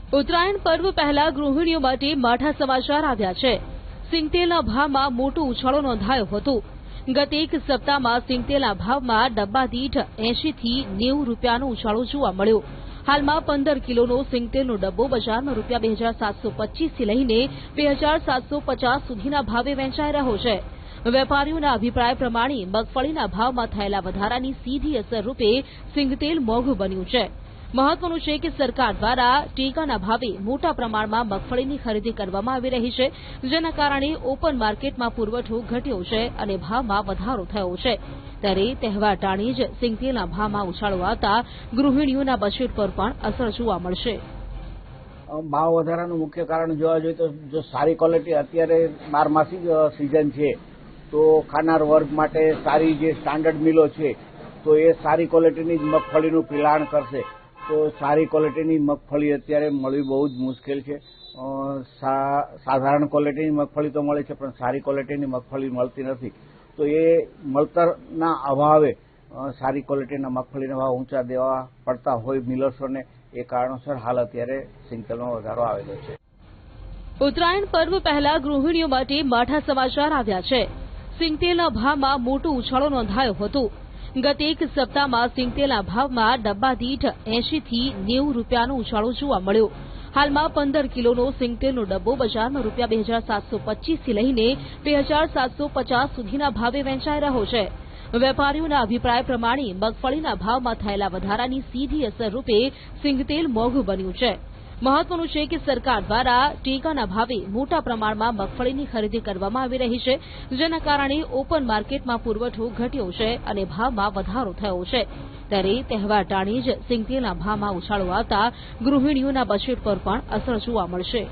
ઉત્તરાયણ પર્વ પહેલા ગૃહિણીઓ માટે માઠા સમાચાર આવ્યા છે। સિંગતેલના ભાવમાં મોટો ઉછાળો નોંધાયો હતો। ગત એક સપ્તાહમાં સિંગતેલના ભાવમાં ડબ્બા દીઠ 80 થી 90 રૂપિયાનો ઉછાળો જોવા મળ્યો। હાલમાં 15 કિલોનો સિંગતેલનો ડબ્બો બજારમાં રૂપિયા 2725 થી લઈને 2750 સુધીના ભાવે વેચાઈ રહ્યો છે। વેપારીઓના અભિપ્રાય પ્રમાણે મગફળીના ભાવમાં થયેલા વધારાની સીધી અસર રૂપે સિંગતેલ મોંઘું બન્યું છે। મહત્વનું છે કે સરકાર દ્વારા ટેકાના ભાવે મોટા પ્રમાણમાં મગફળીની ખરીદી કરવામાં આવી રહી છે, જેના કારણે ઓપન માર્કેટમાં પુરવઠો ઘટ્યો છે અને ભાવમાં વધારો થયો છે। ત્યારે તહેવાર ટાણી જ સિંગતેલના ભાવમાં ઉછાળો આવતા ગૃહિણીઓના બજેટ પર પણ અસર જોવા મળશે। ભાવ વધારાનું મુખ્ય કારણ જોવા જોઈએ તો જો સારી ક્વોલિટી અત્યારે બારમાસી સિઝન છે તો ખાનાર વર્ગ માટે સારી જે સ્ટાન્ડર્ડ મિલો છે તો એ સારી ક્વોલિટીની જ મગફળીનું પિલાણ કરશે। તો સારી ક્વોલિટીની મગફળી અત્યારે મળવી બહુ જ મુશ્કેલ છે। સાધારણ ક્વોલિટીની મગફળી તો મળે છે પણ સારી ક્વોલિટીની મગફળી મળતી નથી। તો એ મળતરના અભાવે સારી ક્વોલિટીના મગફળીના ભાવ ઊંચા દેવા પડતા હોય મિલર્સોને, એ કારણોસર હાલ અત્યારે સિંગતેલમાં વધારો આવેલો છે। ઉત્તરાયણ પર્વ પહેલા ગૃહિણીઓ માટે માઠા સમાચાર આવ્યા છે। સિંગતેલના ભાવમાં મોટો ઉછાળો નોંધાયો હતો। ગત એક સપ્તાહમાં સિંગતેલના ભાવમાં ડબ્બા દીઠ 80 થી 90 રૂપિયાનો ઉછાળો જોવા મળ્યો। હાલમાં 15 કિલોનો સિંગતેલનો ડબ્બો બજારમાં રૂપિયા 2725 થી લઈને 2750 સુધીના ભાવે વેચાઈ રહ્યો છે। વેપારીઓના અભિપ્રાય પ્રમાણે મગફળીના ભાવમાં થયેલા વધારાની સીધી અસર રૂપે સિંગતેલ મોંઘું બન્યું છે। મહત્વનું છે કે સરકાર દ્વારા ટેકાના ભાવે મોટા પ્રમાણમાં મગફળીની ખરીદી કરવામાં આવી રહી છે, જેના કારણે ઓપન માર્કેટમાં પુરવઠો ઘટ્યો છે અને ભાવમાં વધારો થયો છે। ત્યારે તહેવાર ટાણી જ સિંગતેલના ભાવમાં ઉછાળો આવતા ગૃહિણીઓના બજેટ પર પણ અસર જોવા મળશે।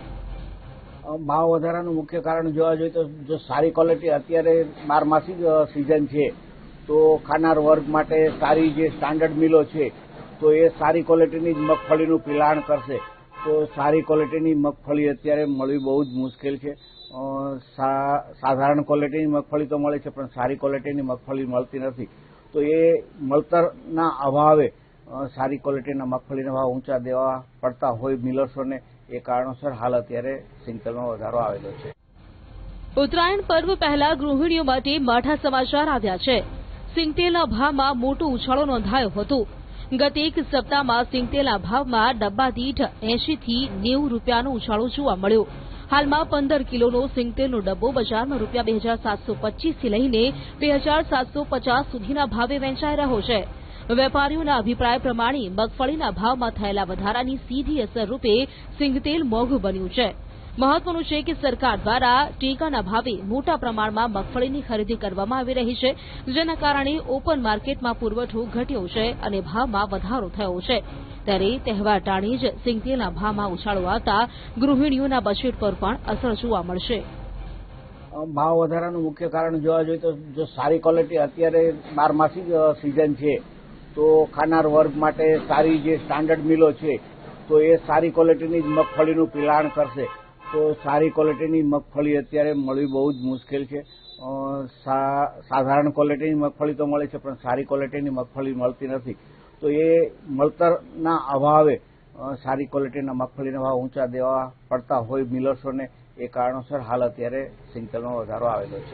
ભાવ વધારાનું મુખ્ય કારણ જોવા જોઈએ તો જો સારી ક્વોલિટી અત્યારે બારમાસી સિઝન છે તો ખાનાર વર્ગ માટે સારી જે સ્ટાન્ડર્ડ મિલો છે તો એ સારી ક્વોલિટીની જ મગફળીનું પિલાણ કરશે। તો સારી ક્વોલિટીની મગફળી અત્યારે મળવી બહુ જ મુશ્કેલ છે। સાધારણ ક્વોલિટીની મગફળી તો મળે છે પણ સારી ક્વોલિટીની મગફળી મળતી નથી। તો એ મળતરના અભાવે સારી ક્વોલિટીના મગફળીના ભાવ ઊંચા દેવા પડતા હોય મિલર્સોને, એ કારણોસર હાલ અત્યારે સિંગતેલમાં વધારો આવેલો છે। ઉત્તરાયણ પર્વ પહેલા ગૃહિણીઓ માટે માઠા સમાચાર આવ્યા છે। સિંગતેલના ભાવમાં મોટો ઉછાળો નોંધાયો હતો। ગત એક સપ્તાહમાં સિંગતેલના ભાવમાં ડબ્બા દીઠ 80 થી 90 રૂપિયાનો ઉછાળો જોવા મળ્યો। હાલમાં 15 કિલોનો સિંગતેલનો ડબ્બો બજારમાં રૂપિયા 2725 થી લઈને 2750 સુધીના ભાવે વેચાઈ રહ્યો છે। વેપારીઓના અભિપ્રાય પ્રમાણે મગફળીના ભાવમાં થયેલા વધારાની સીધી અસર રૂપે સિંગતેલ મોંઘું બન્યું છે। મહત્વનું છે કે સરકાર દ્વારા ટેકાના ભાવે મોટા પ્રમાણમાં મગફળીની ખરીદી કરવામાં આવી રહી છે, જેના કારણે ઓપન માર્કેટમાં પુરવઠો ઘટ્યો છે અને ભાવમાં વધારો થયો છે। ત્યારે તહેવાર ટાણી જ સિંગતેલના ભાવમાં ઉછાળો આવતા ગૃહિણીઓના બજેટ પર પણ અસર જોવા મળશે। ભાવ વધારાનું મુખ્ય કારણ જોવા જોઈએ તો જો સારી ક્વોલિટી અત્યારે બારમાસી સિઝન છે તો ખાનાર વર્ગ માટે સારી જે સ્ટાન્ડર્ડ મિલો છે તો એ સારી ક્વોલિટીની જ મગફળીનું પિલાણ કરશે। તો સારી ક્વોલિટીની મગફળી અત્યારે મળવી બહુ જ મુશ્કેલ છે। સાધારણ ક્વોલિટીની મગફળી તો મળે છે પણ સારી ક્વોલિટીની મગફળી મળતી નથી। તો એ મળતરના અભાવે સારી ક્વોલિટીના મગફળીના ભાવ ઊંચા દેવા પડતા હોય મિલર્સોને, એ કારણોસર હાલ અત્યારે સિંગતેલમાં વધારો આવેલો છે।